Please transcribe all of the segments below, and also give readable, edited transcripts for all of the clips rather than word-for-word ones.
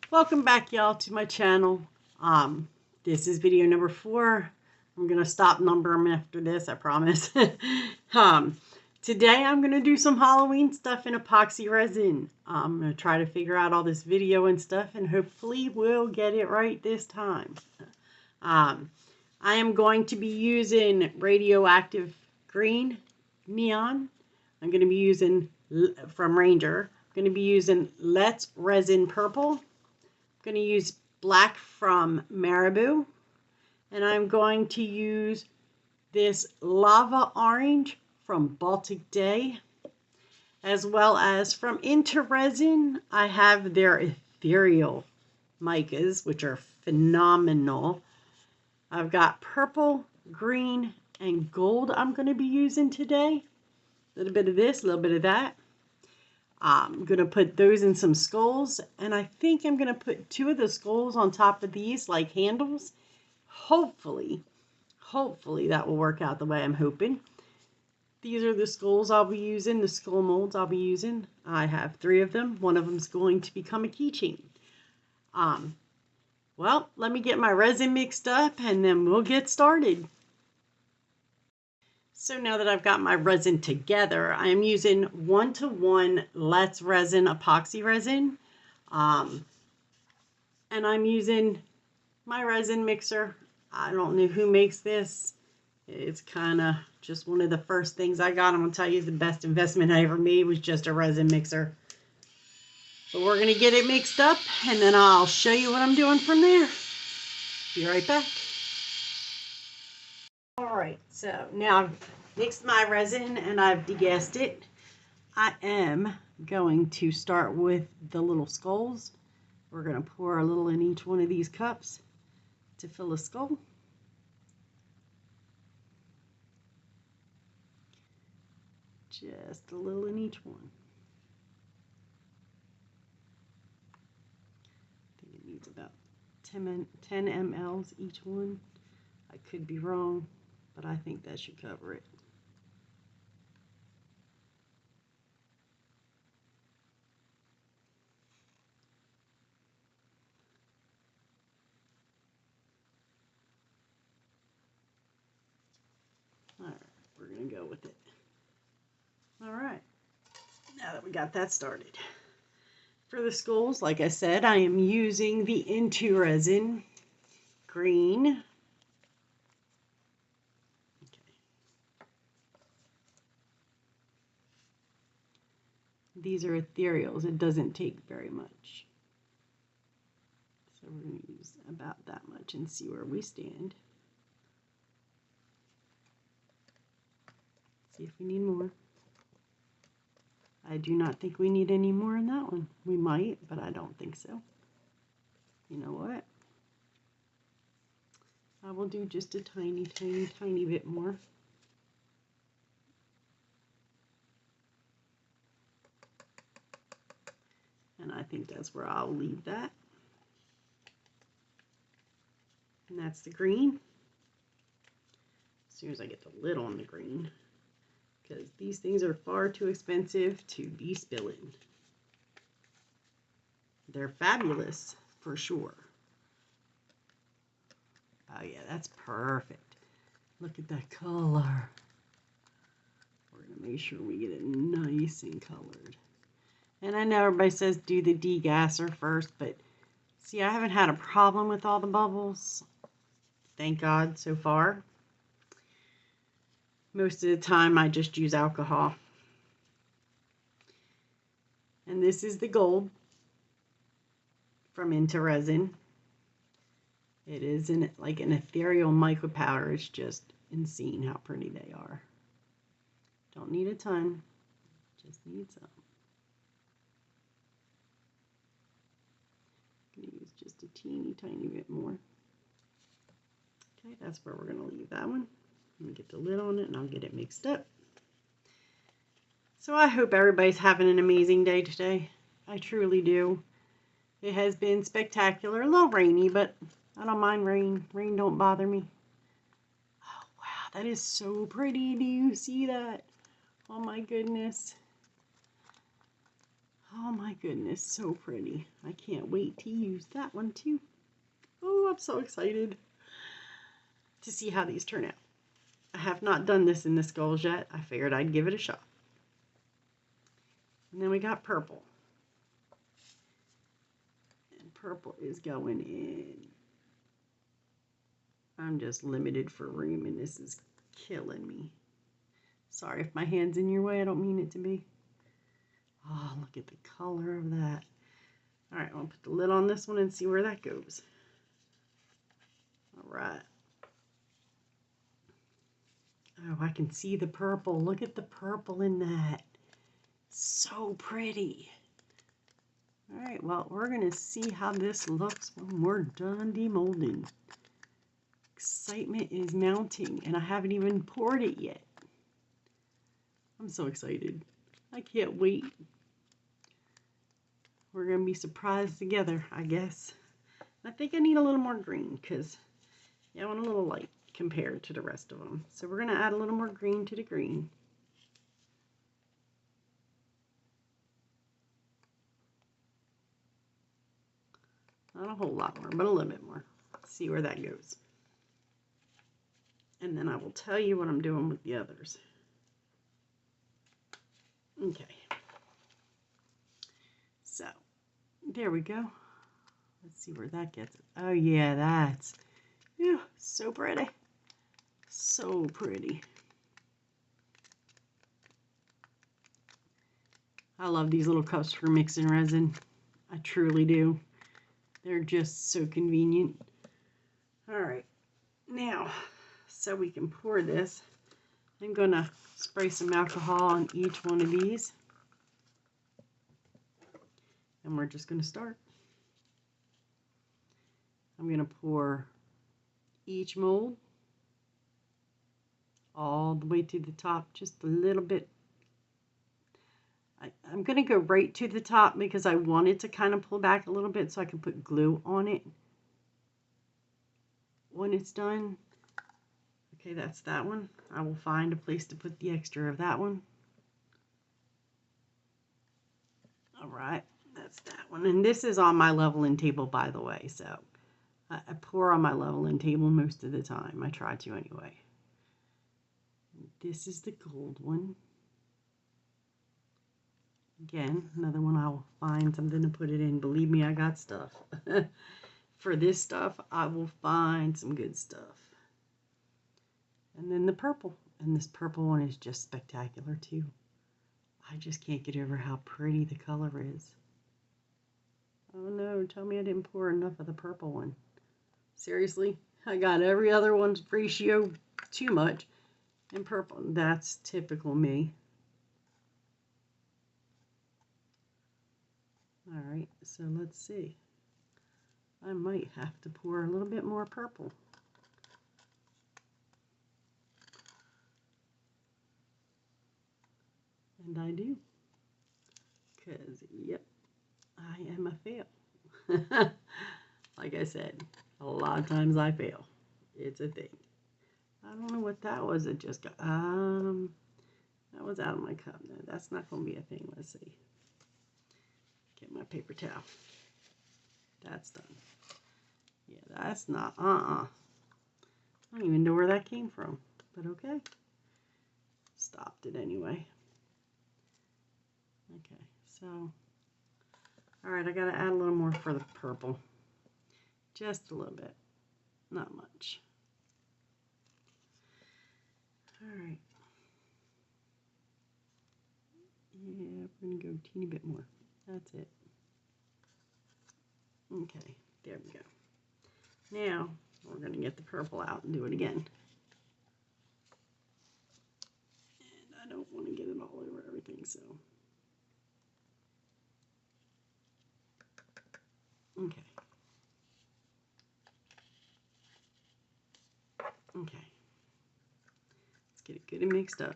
Welcome back, y'all, to my channel. This is video number 4. I'm gonna stop numbering after this, I promise. Today I'm gonna do some Halloween stuff in epoxy resin. I'm gonna try to figure out all this video and stuff, and hopefully we'll get it right this time. I am going to be using radioactive green neon. I'm gonna be using from Ranger. I'm gonna be using Let's Resin purple. I'm going to use black from Marabou, and I'm going to use this lava orange from Baltic Day, as well as from Into Resin. I have their ethereal micas, which are phenomenal. I've got purple, green, and gold I'm going to be using today. A little bit of this, a little bit of that. I'm going to put those in some skulls, and I think I'm going to put 2 of the skulls on top of these like handles. Hopefully that will work out the way I'm hoping. These are the skulls I'll be using, the skull molds I'll be using. I have 3 of them. One of them is going to become a keychain. Well, let me get my resin mixed up and then we'll get started. So now that I've got my resin together, I am using 1:1 Let's Resin epoxy resin. And I'm using my resin mixer. I don't know who makes this. It's kind of just one of the first things I got. I'm going to tell you the best investment I ever made was just a resin mixer. But we're going to get it mixed up and then I'll show you what I'm doing from there. Be right back. Alright, so now I've mixed my resin and I've degassed it. I am going to start with the little skulls. We're going to pour a little in each one of these cups to fill a skull. Just a little in each one. I think it needs about 10 mLs each one. I could be wrong, but I think that should cover it. All right, we're going to go with it. All right, now that we got that started. For the skulls, like I said, I am using the Into Resin green. These are ethereals. It doesn't take very much. So we're going to use about that much and see where we stand. See if we need more. I do not think we need any more in that one. We might, but I don't think so. You know what? I will do just a tiny bit more. And I think that's where I'll leave that. And that's the green. As soon as I get the lid on the green, because these things are far too expensive to be spilling. They're fabulous for sure. Oh yeah, that's perfect. Look at that color. We're going to make sure we get it nice and colored. And I know everybody says do the degasser first, but see, I haven't had a problem with all the bubbles. Thank God so far. Most of the time I just use alcohol. And this is the gold from Into Resin. It is like an ethereal micro powder. It's just insane how pretty they are. Don't need a ton, just need some. I'm going to use just a tiny bit more. Okay, that's where we're going to leave that one. Let me get the lid on it and I'll get it mixed up. So I hope everybody's having an amazing day today. I truly do. It has been spectacular. A little rainy, but I don't mind rain. Rain don't bother me. Oh, wow, that is so pretty. Do you see that? Oh my goodness. Oh my goodness, so pretty. I can't wait to use that one too. Oh, I'm so excited to see how these turn out. I have not done this in the skulls yet. I figured I'd give it a shot. And then we got purple. And purple is going in. I'm just limited for room and this is killing me. Sorry if my hand's in your way. I don't mean it to be. Oh, look at the color of that. All right, I'll put the lid on this one and see where that goes. All right. Oh, I can see the purple. Look at the purple in that. So pretty. All right, well, we're going to see how this looks when we're done demolding. Excitement is mounting, and I haven't even poured it yet. I'm so excited. I can't wait. We're going to be surprised together, I guess. I think I need a little more green because I want a little light compared to the rest of them. So we're going to add a little more green to the green. Not a whole lot more, but a little bit more. Let's see where that goes. And then I will tell you what I'm doing with the others. Okay. So, there we go. Let's see where that gets it. Oh yeah, that's so pretty. So pretty. I love these little cups for mixing resin. I truly do. They're just so convenient. All right, now, so we can pour this, I'm gonna spray some alcohol on each one of these. And we're just gonna start. I'm gonna pour each mold all the way to the top, just a little bit. I'm going to go right to the top because I want it to kind of pull back a little bit so I can put glue on it when it's done. Okay, that's that one. I will find a place to put the extra of that one. All right, that's that one. And this is on my leveling table, by the way, so I pour on my leveling table most of the time. I try to anyway. This is the gold one. Again, another one I'll find something to put it in. Believe me, I got stuff. For this stuff, I will find some good stuff. And then the purple. And this purple one is just spectacular too. I just can't get over how pretty the color is. Oh no, tell me I didn't pour enough of the purple one. Seriously? I got every other one's ratio too much. And purple, that's typical me. All right, so let's see. I might have to pour a little bit more purple. And I do. Because, yep, I am a fail. Like I said, a lot of times I fail. It's a thing. I don't know what that was. It just got, that was out of my cup. No, that's not going to be a thing. Let's see. Get my paper towel. That's done. Yeah, that's not, I don't even know where that came from, but okay. Stopped it anyway. Okay, so, all right, I got to add a little more for the purple. Just a little bit, not much. All right. Yeah, we're going to go a teeny bit more. That's it. Okay, there we go. Now, we're going to get the purple out and do it again. And I don't want to get it all over everything, so. Okay. Okay. Let's get it good and mixed up.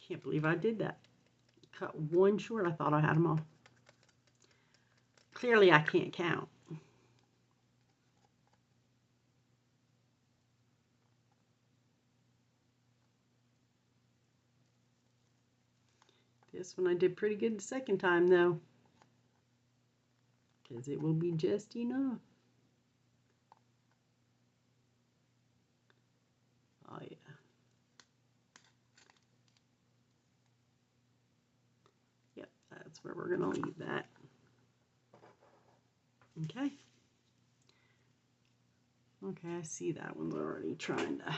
Can't believe I did that. Cut one short. I thought I had them all. Clearly, I can't count. This one I did pretty good the second time though, because it will be just enough. Oh yeah. Yep, that's where we're gonna leave that. Okay. Okay, I see that one's already trying to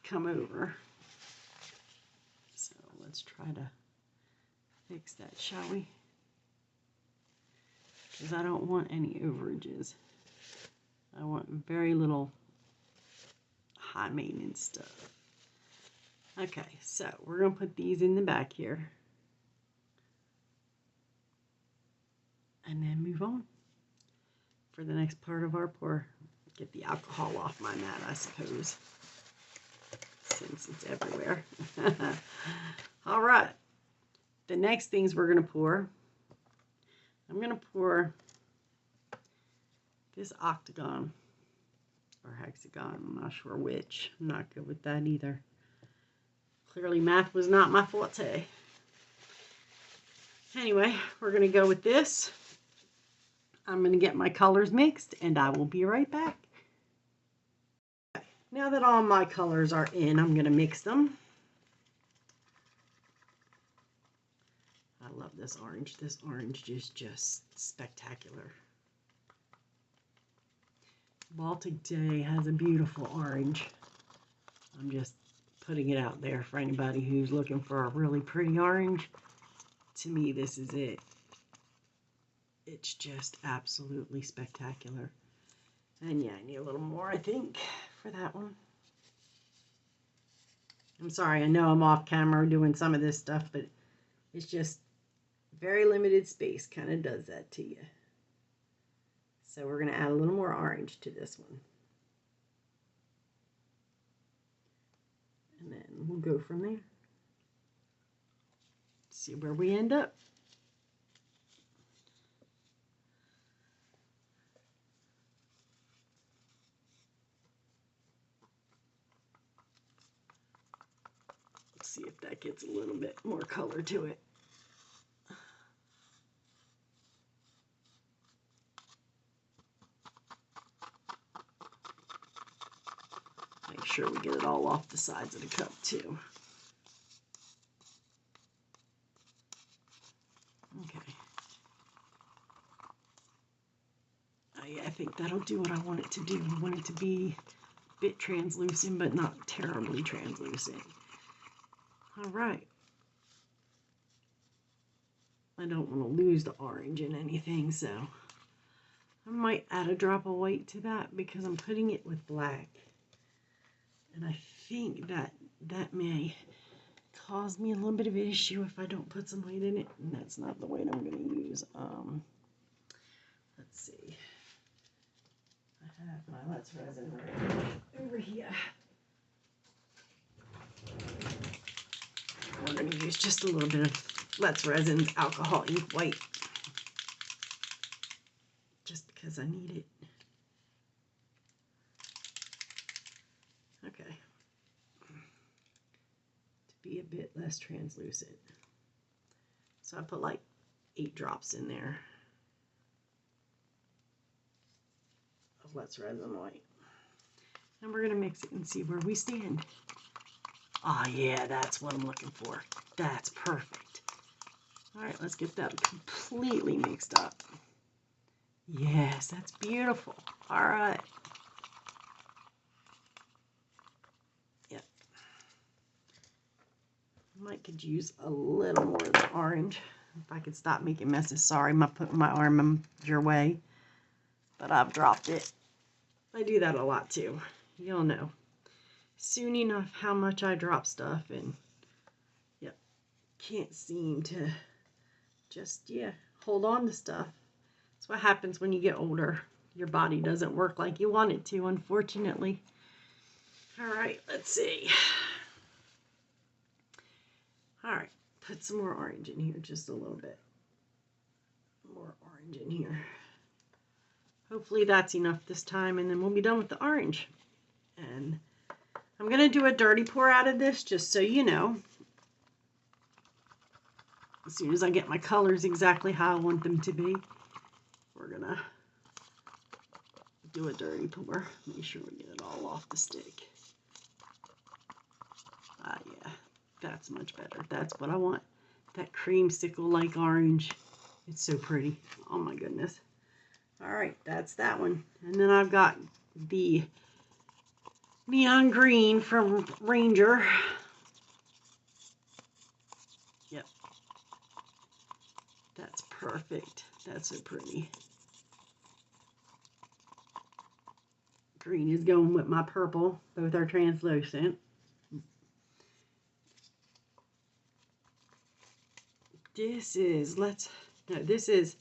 come over. So let's try to fix that, shall we? Because I don't want any overages. I want very little high maintenance stuff. Okay, so we're going to put these in the back here. And then move on for the next part of our pour. Get the alcohol off my mat, I suppose, since it's everywhere. All right. The next things we're going to pour, I'm going to pour this octagon or hexagon. I'm not sure which. I'm not good with that either. Clearly math was not my forte. Anyway, we're going to go with this. I'm going to get my colors mixed and I will be right back. Now that all my colors are in, I'm going to mix them. I love this orange. This orange is just spectacular. Baltic Day has a beautiful orange. I'm just putting it out there for anybody who's looking for a really pretty orange. To me, this is it. It's just absolutely spectacular. And yeah, I need a little more, I think, for that one. I'm sorry, I know I'm off camera doing some of this stuff, but it's just very limited space kind of does that to you. So we're going to add a little more orange to this one. And then we'll go from there. See where we end up. Let's see if that gets a little bit more color to it. Make sure we get it all off the sides of the cup too. Okay. Yeah, I think that'll do what I want it to do. I want it to be a bit translucent, but not terribly translucent. All right. I don't want to lose the orange in anything, so I might add a drop of white to that because I'm putting it with black. And I think that may cause me a little bit of an issue if I don't put some white in it. And that's not the white I'm going to use. Let's see. I have my Let's Resin right over here. We're going to use just a little bit of Let's Resin's alcohol ink white. Just because I need it. Okay. To be a bit less translucent. So I put like 8 drops in there of Let's Resin white. And we're going to mix it and see where we stand. Ah, yeah, that's what I'm looking for. That's perfect. All right, let's get that completely mixed up. Yes, that's beautiful. All right. Yep. Might could use a little more of the orange. If I could stop making messes. Sorry, I'm putting my arm in your way. But I've dropped it. I do that a lot too. You'll know soon enough how much I drop stuff, and yep, can't seem to just, yeah, hold on to stuff. That's what happens when you get older. Your body doesn't work like you want it to, unfortunately. All right, let's see. All right, put some more orange in here, just a little bit more orange in here. Hopefully that's enough this time, and then we'll be done with the orange. And I'm going to do a dirty pour out of this, just so you know. As soon as I get my colors exactly how I want them to be, we're gonna do a dirty pour. Make sure we get it all off the stick. Ah, yeah, that's much better. That's what I want. That creamsicle-like orange. It's so pretty. Oh my goodness. All right, that's that one. And then I've got the neon green from Ranger. Yep. That's perfect. That's so pretty. Green is going with my purple. Both are translucent. This is, this is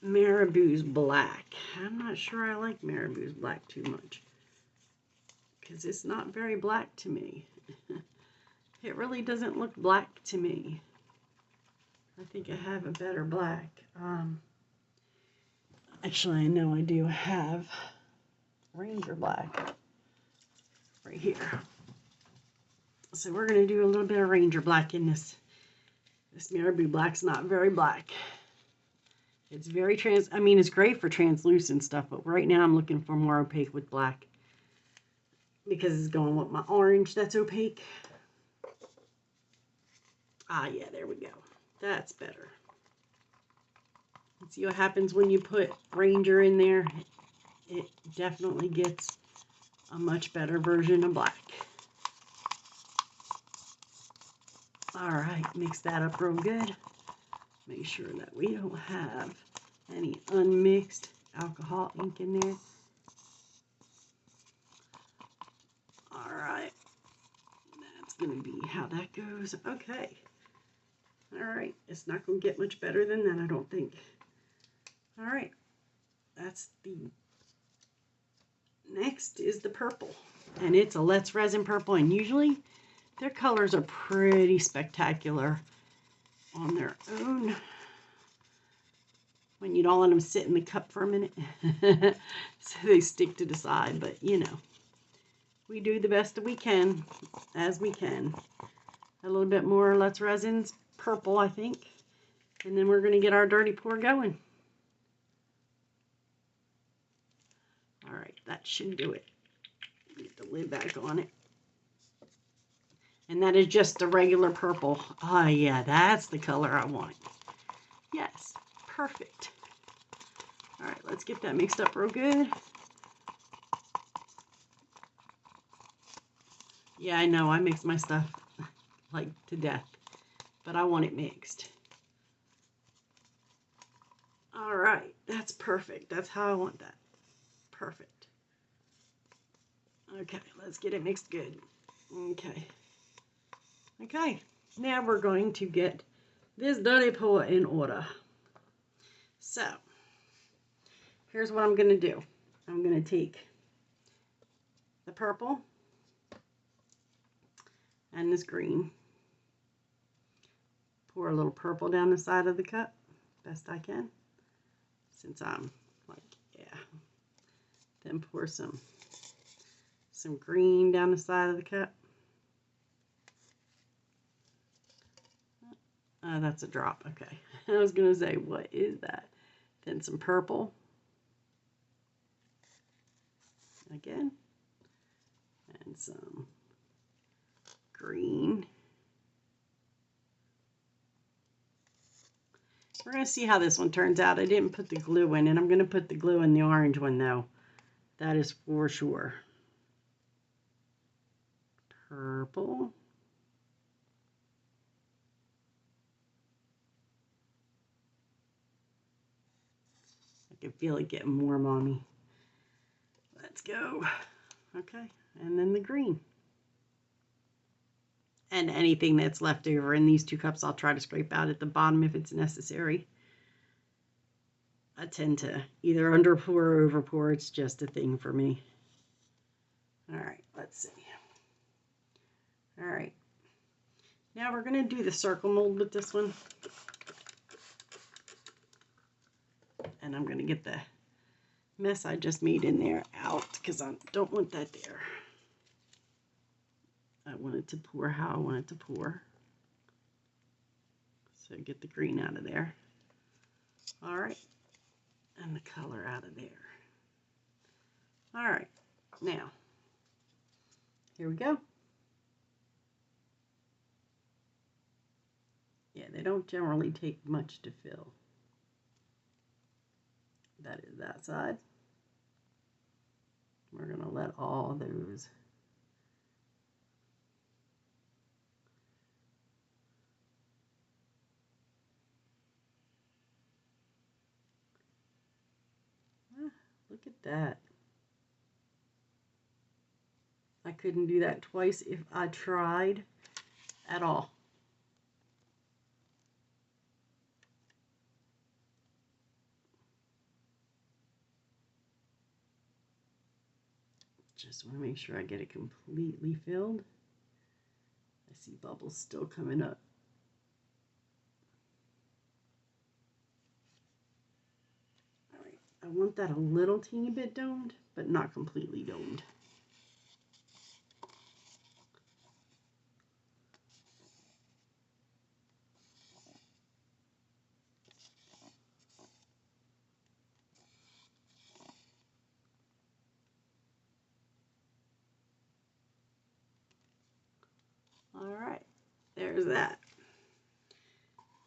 Marabou's black. I'm not sure I like Marabou's black too much, because it's not very black to me. It really doesn't look black to me. I think I have a better black. Actually, I know I do have Ranger black right here. So we're going to do a little bit of Ranger black in this. This Marabou black's not very black. It's very it's great for translucent stuff, but right now I'm looking for more opaque with black, because it's going with my orange that's opaque. Ah, yeah, there we go. That's better. See what happens when you put Ranger in there? It definitely gets a much better version of black. All right, mix that up real good. Make sure that we don't have any unmixed alcohol ink in there. All right, that's going to be how that goes. Okay. All right, it's not going to get much better than that, I don't think. All right, that's the next is the purple, and it's a Let's Resin purple, and usually their colors are pretty spectacular on their own when you don't let them sit in the cup for a minute. So they stick to the side, but you know, we do the best that we can as we can. A little bit more Let's Resin's purple, I think, and then we're going to get our dirty pour going. All right, that should do it. Get the lid back on it. And that is just the regular purple. Oh, yeah, that's the color I want. Yes, perfect. All right, let's get that mixed up real good. Yeah, I know, I mix my stuff like to death, but I want it mixed. All right, that's perfect. That's how I want that. Perfect. Okay, let's get it mixed good. Okay. Okay, now we're going to get this dirty pour in order. So, here's what I'm going to do. I'm going to take the purple and this green. Pour a little purple down the side of the cup, best I can, since I'm like, yeah. Then pour some green down the side of the cup. That's a drop, okay. I was going to say, what is that? Then some purple. Again. And some green. We're going to see how this one turns out. I didn't put the glue in, and I'm going to put the glue in the orange one, though. That is for sure. Purple. I can feel it getting warm on me. Let's go. Okay, and then the green. And anything that's left over in these two cups, I'll try to scrape out at the bottom if it's necessary. I tend to either under pour or over pour. It's just a thing for me. All right, let's see. All right. Now we're going to do the circle mold with this one. And I'm going to get the mess I just made in there out because I don't want that there. I want it to pour how I want it to pour. So get the green out of there. All right, and the color out of there. All right, now, here we go. Yeah, they don't generally take much to fill. That is that side. We're gonna let all those look at that. I couldn't do that twice if I tried at all. Just want to make sure I get it completely filled. I see bubbles still coming up. All right, I want that a little teeny bit domed, but not completely domed. All right, there's that.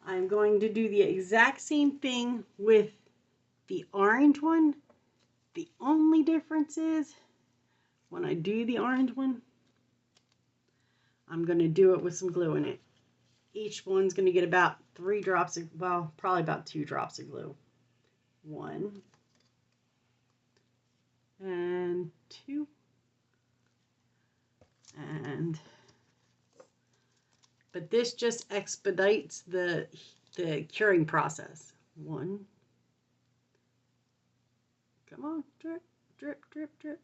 I'm going to do the exact same thing with the orange one. The only difference is when I do the orange one, I'm going to do it with some glue in it. Each one's going to get about 3 drops of, well, probably about 2 drops of glue. 1 and 2 and but this just expedites the curing process. 1, come on, drip, drip, drip, drip.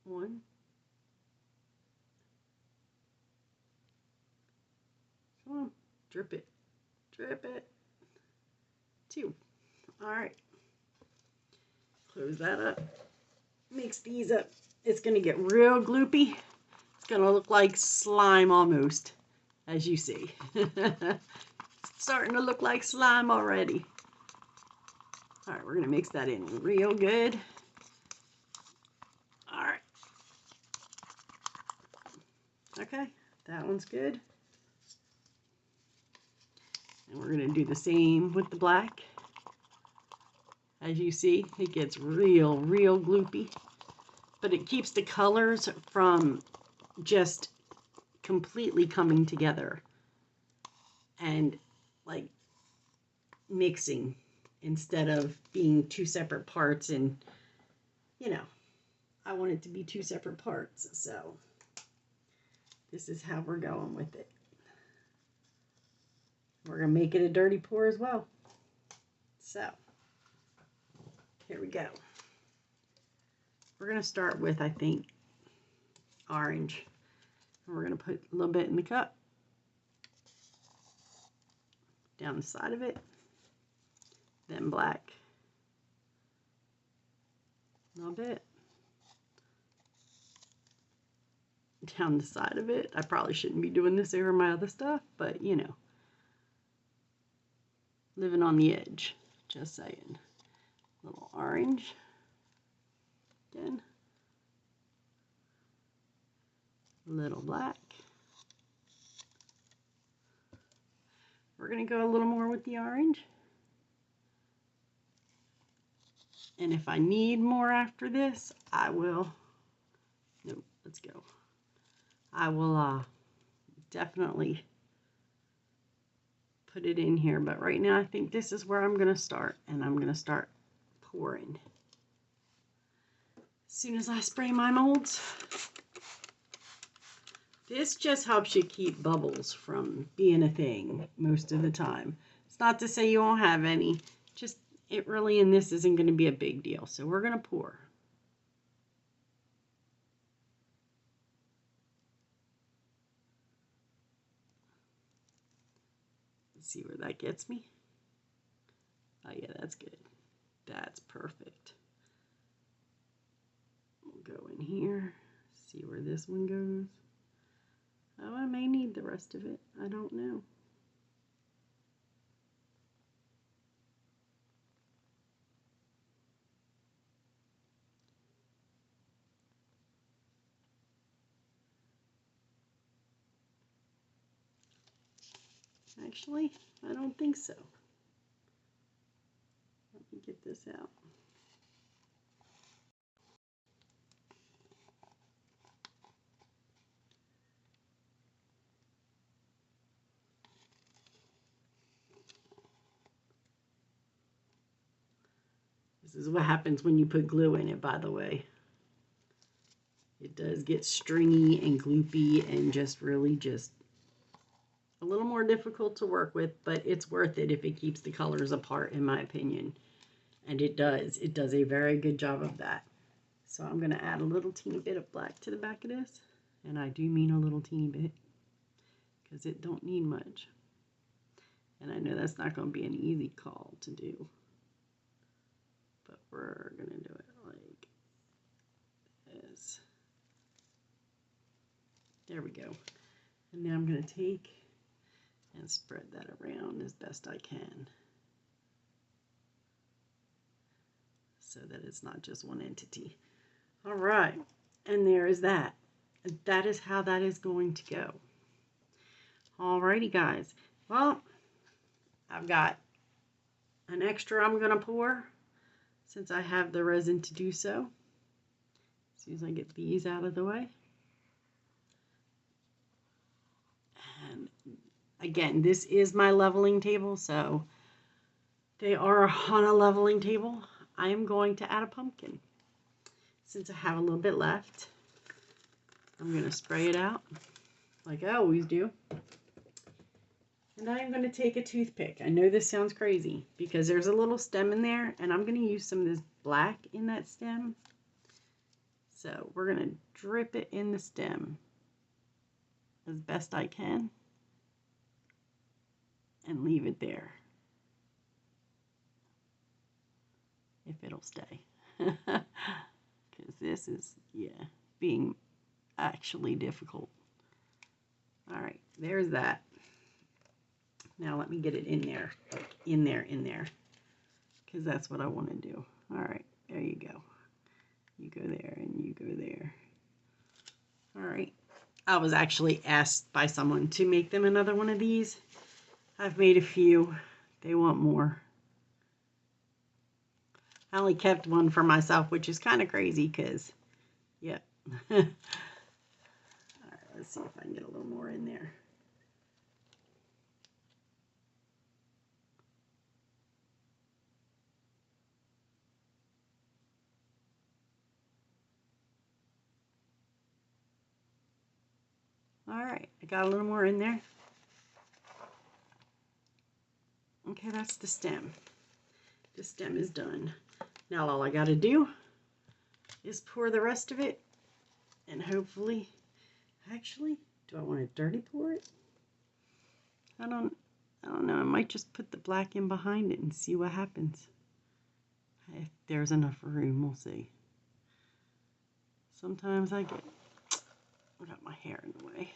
1, come on, drip it, drip it. 2. All right, close that up. Mix these up. It's gonna get real gloopy. It's gonna look like slime almost, as you see. It's starting to look like slime already. All right, we're gonna mix that in real good. All right. Okay, that one's good. And we're gonna do the same with the black. As you see, it gets real gloopy, but it keeps the colors from just completely coming together and like mixing instead of being 2 separate parts. And you know, I want it to be 2 separate parts, so this is how we're going with it. We're gonna make it a dirty pour as well. So here we go. We're gonna start with, I think, orange. And we're gonna put a little bit in the cup, down the side of it, then black, a little bit, down the side of it. I probably shouldn't be doing this over my other stuff, but you know, living on the edge, just saying. A little orange, again, a little black. We're gonna go a little more with the orange. And if I need more after this, I will, nope, let's go. I will definitely put it in here, but right now I think this is where I'm going to start, and I'm going to start pouring. As soon as I spray my molds, this just helps you keep bubbles from being a thing most of the time. It's not to say you won't have any, just it really in this isn't going to be a big deal. So we're going to pour. Let's see where that gets me. Oh yeah, that's good. That's perfect. We'll go in here, see where this one goes. Oh, I may need the rest of it. I don't know. Actually, I don't think so. Let me get this out. This is what happens when you put glue in it, by the way. It does get stringy and gloopy and just really just a little more difficult to work with, but it's worth it if it keeps the colors apart, in my opinion. And it does. It does a very good job of that. So I'm going to add a little teeny bit of black to the back of this. And I do mean a little teeny bit, because it don't need much. And I know that's not going to be an easy call to do. But we're going to do it like this. There we go. And now I'm going to take and spread that around as best I can, so that it's not just one entity. All right, and there is that. That is how that is going to go. Alrighty, guys. Well, I've got an extra I'm going to pour, since I have the resin to do so. As soon as I get these out of the way. And again, this is my leveling table, so they are on a leveling table. I am going to add a pumpkin. Since I have a little bit left, I'm going to spray it out like I always do. And I am going to take a toothpick. I know this sounds crazy because there's a little stem in there, and I'm going to use some of this black in that stem. So we're going to drip it in the stem as best I can and leave it there, if it'll stay. Because this is, yeah, being actually difficult. All right, there's that. Now let me get it in there, like in there, because that's what I want to do. All right, there you go. You go there and you go there. All right. I was actually asked by someone to make them another one of these. I've made a few. They want more. I only kept one for myself, which is kind of crazy because, yeah. All right, let's see if I can get a little more in there. All right, I got a little more in there. Okay, that's the stem. The stem is done. Now all I got to do is pour the rest of it, and hopefully, actually, do I want to dirty pour it? I don't know. I might just put the black in behind it and see what happens. If there's enough room, we'll see. Sometimes I got my hair in the way.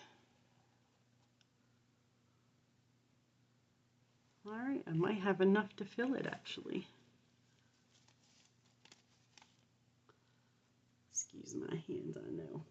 All right, I might have enough to fill it actually. Excuse my hands, I know.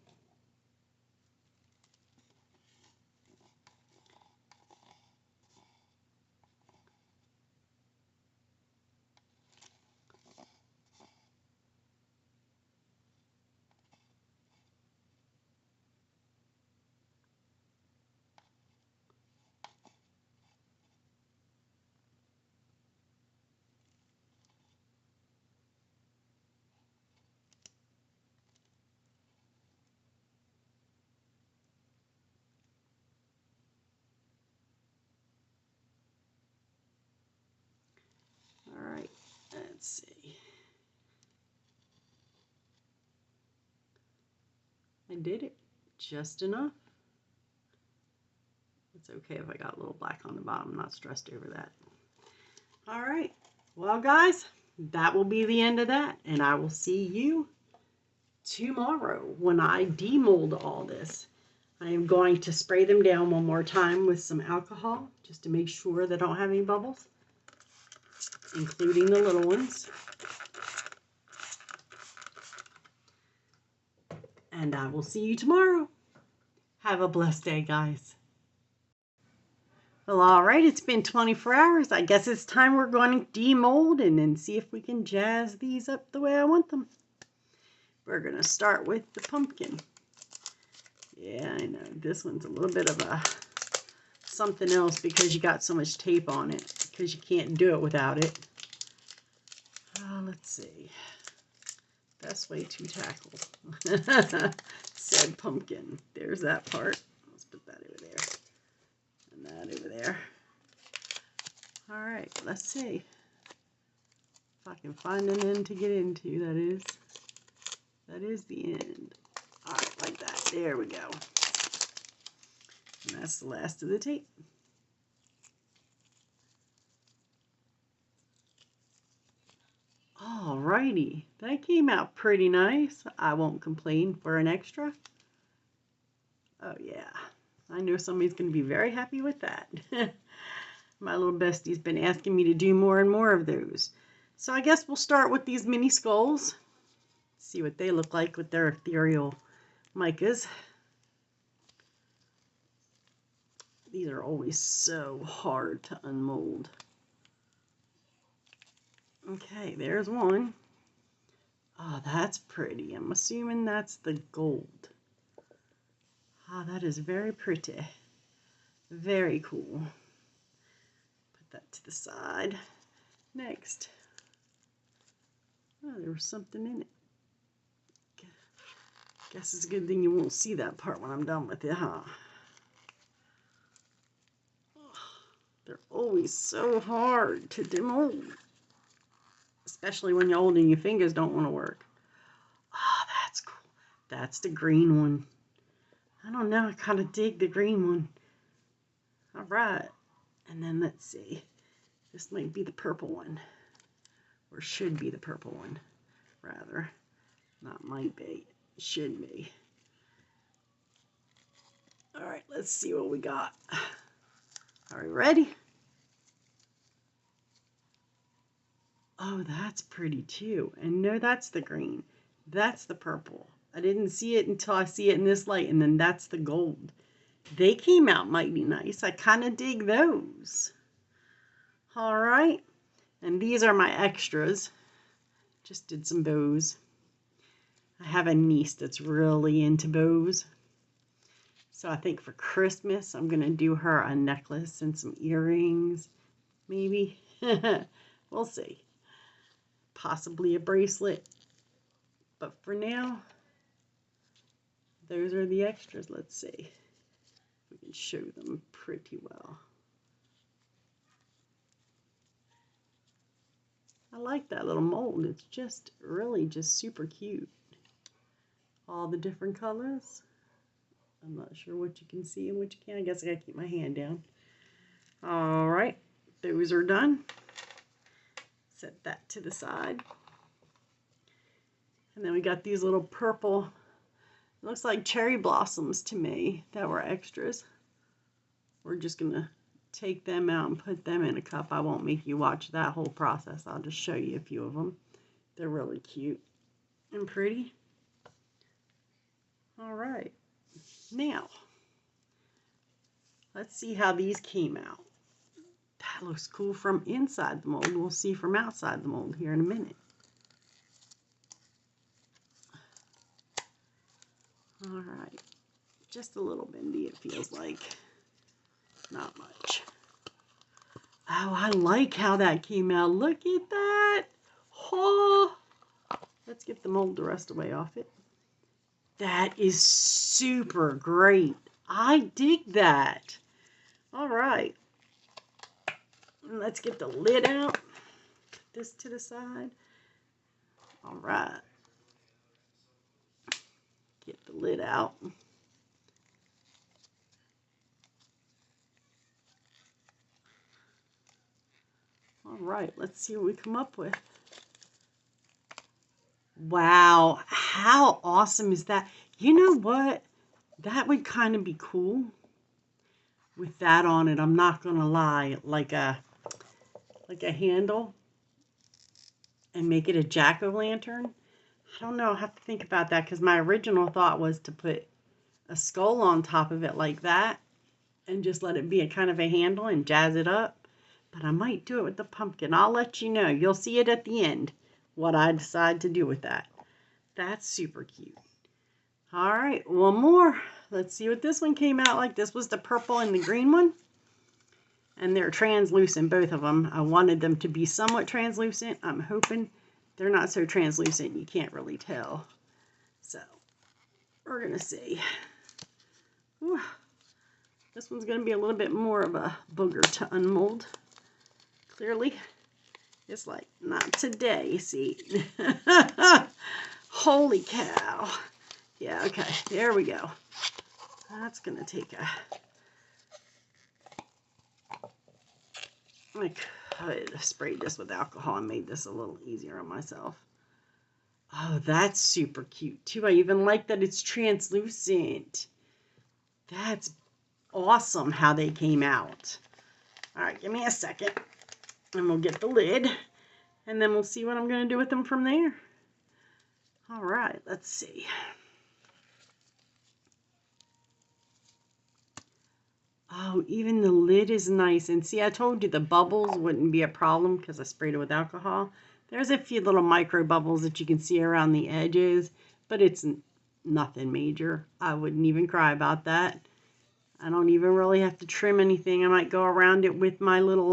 All right, let's see. I did it just enough. It's okay if I got a little black on the bottom. I'm not stressed over that. All right, well guys, that will be the end of that, and I will see you tomorrow when I demold all this. I am going to spray them down one more time with some alcohol just to make sure they don't have any bubbles, including the little ones. And I will see you tomorrow. Have a blessed day, guys. Well, all right, it's been 24 hours. I guess it's time we're going to demold and then see if we can jazz these up the way I want them. We're going to start with the pumpkin. Yeah, I know. This one's a little bit of a something else because you got so much tape on it, because you can't do it without it. Let's see. Best way to tackle said pumpkin. There's that part. Let's put that over there. And that over there. Alright, let's see. If I can find an end to get into, that is. That is the end. Alright, like that. There we go. And that's the last of the tape. Alrighty, that came out pretty nice. I won't complain for an extra. Oh yeah, I know somebody's going to be very happy with that. My little bestie's been asking me to do more and more of those. So I guess we'll start with these mini skulls. See what they look like with their ethereal micas. These are always so hard to unmold. Okay, there's one. Oh, that's pretty. I'm assuming that's the gold. Ah, that is very pretty. Very cool. Put that to the side. Next. Oh, there was something in it. Guess it's a good thing you won't see that part when I'm done with it, huh? They're always so hard to demold. Especially when you're old and your fingers don't want to work. Ah, that's cool. That's the green one. I don't know. I kind of dig the green one. All right. And then let's see. This might be the purple one. Or should be the purple one, rather. Not might be. It should be. All right. Let's see what we got. Are we ready? Oh, that's pretty too. And no, that's the green. That's the purple. I didn't see it until I see it in this light, and then that's the gold. They came out mighty nice. I kind of dig those. All right. And these are my extras. Just did some bows. I have a niece that's really into bows. So I think for Christmas, I'm going to do her a necklace and some earrings. Maybe. We'll see. Possibly a bracelet. But for now, those are the extras. Let's see if we can show them pretty well. I like that little mold. It's just really just super cute. All the different colors. I'm not sure what you can see and what you can't. I guess I gotta keep my hand down. All right, those are done. Set that to the side. And then we got these little purple, looks like cherry blossoms to me, that were extras. We're just gonna take them out and put them in a cup. I won't make you watch that whole process. I'll just show you a few of them. They're really cute and pretty. All right, now let's see how these came out. That looks cool from inside the mold. We'll see from outside the mold here in a minute. All right, just a little bendy it feels like. Not much. Oh, I like how that came out. Look at that. Oh, let's get the mold the rest of the way off it. That is super great. I dig that. All right. Let's get the lid out. Put this to the side. All right. Get the lid out. All right, let's see what we come up with. Wow, how awesome is that? You know what? That would kind of be cool with that on it. I'm not gonna lie, like a handle, and make it a jack-o'-lantern. I don't know. I'll have to think about that because my original thought was to put a skull on top of it like that, and just let it be a kind of a handle and jazz it up. But I might do it with the pumpkin. I'll let you know. You'll see it at the end, what I decide to do with that. That's super cute. All right, one more. Let's see what this one came out like. This was the purple and the green one. And they're translucent, both of them. I wanted them to be somewhat translucent. I'm hoping they're not so translucent you can't really tell. So, we're going to see. Whew. This one's going to be a little bit more of a booger to unmold. Clearly, it's like, not today, see. Holy cow. Yeah, okay, there we go. That's going to take a... I could have sprayed this with alcohol and made this a little easier on myself. Oh, that's super cute, too. I even like that it's translucent. That's awesome how they came out. All right, give me a second, and we'll get the lid, and then we'll see what I'm going to do with them from there. All right, let's see. Oh, even the lid is nice. And see, I told you the bubbles wouldn't be a problem because I sprayed it with alcohol. There's a few little micro bubbles that you can see around the edges, but it's nothing major. I wouldn't even cry about that. I don't even really have to trim anything. I might go around it with my little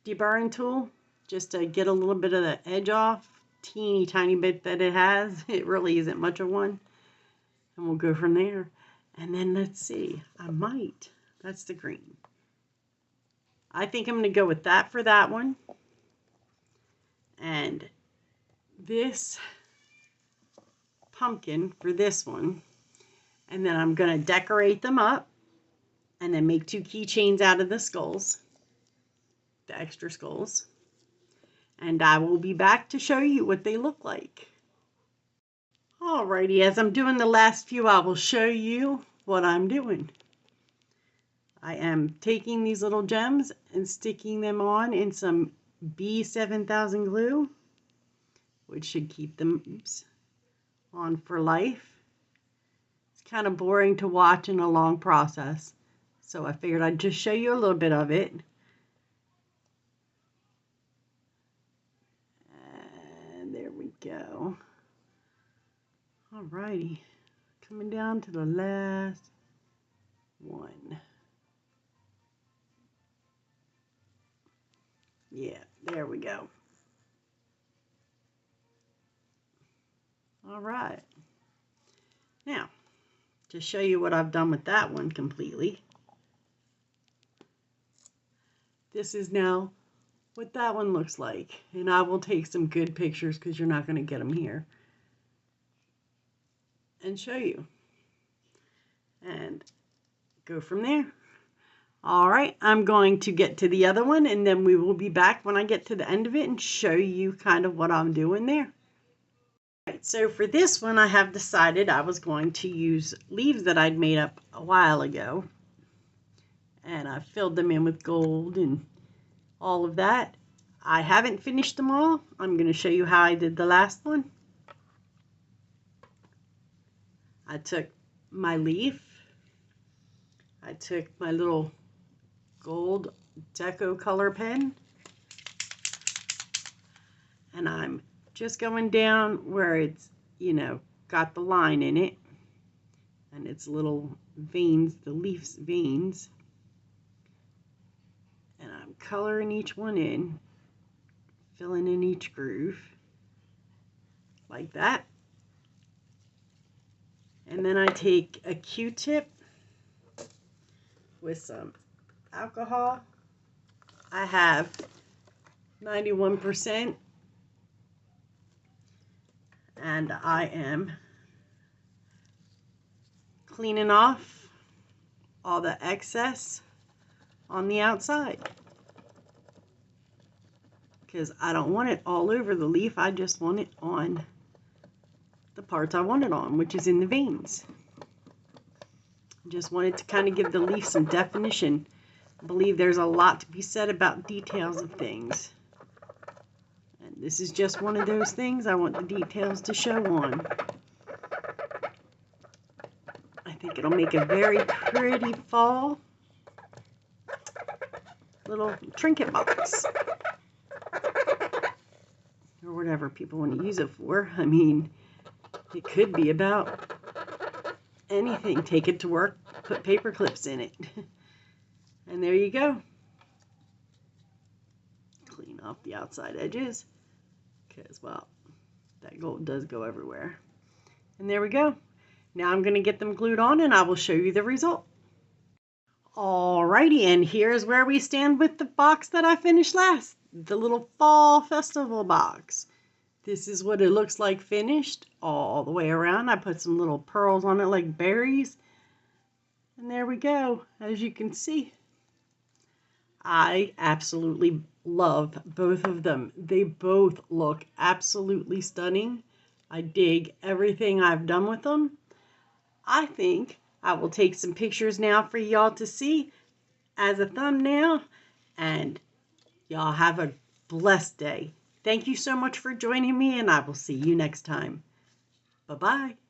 deburring tool just to get a little bit of the edge off. Teeny tiny bit that it has. It really isn't much of one. And we'll go from there. And then let's see, I might, that's the green. I think I'm going to go with that for that one. And this pumpkin for this one. And then I'm going to decorate them up and then make 2 keychains out of the skulls, the extra skulls. And I will be back to show you what they look like. Alrighty, as I'm doing the last few, I will show you what I'm doing. I am taking these little gems and sticking them on in some B7000 glue, which should keep them on for life. It's kind of boring to watch in a long process, so I figured I'd just show you a little bit of it. And there we go. Alrighty, coming down to the last one. Yeah, there we go. Alright. Now, to show you what I've done with that one completely. This is now what that one looks like. And I will take some good pictures because you're not going to get them here. And show you. And go from there. Alright, I'm going to get to the other one and then we will be back when I get to the end of it and show you kind of what I'm doing there. Right, so for this one I have decided I was going to use leaves that I'd made up a while ago. And I filled them in with gold and all of that. I haven't finished them all. I'm going to show you how I did the last one. I took my leaf, I took my little gold deco color pen, and I'm just going down where it's, you know, got the line in it, and it's little veins, the leaf's veins, and I'm coloring each one in, filling in each groove, like that. And then I take a Q-tip with some alcohol. I have 91%. And I am cleaning off all the excess on the outside. Because I don't want it all over the leaf. I just want it on the parts I want it on, which is in the veins. Just wanted to kind of give the leaf some definition. I believe there's a lot to be said about details of things. And this is just one of those things I want the details to show on. I think think it'll make a very pretty fall little trinket box. Or whatever people want to use it for. I mean, it could be about anything. Take it to work, put paper clips in it. And there you go. Clean off the outside edges, because, well, that gold does go everywhere. And there we go. Now I'm going to get them glued on and I will show you the result. Alrighty, and here's where we stand with the box that I finished last. The little fall festival box. This is what it looks like finished all the way around. I put some little pearls on it like berries. And there we go, as you can see. I absolutely love both of them. They both look absolutely stunning. I dig everything I've done with them. I think I will take some pictures now for y'all to see as a thumbnail. And y'all have a blessed day. Thank you so much for joining me, and I will see you next time. Bye-bye.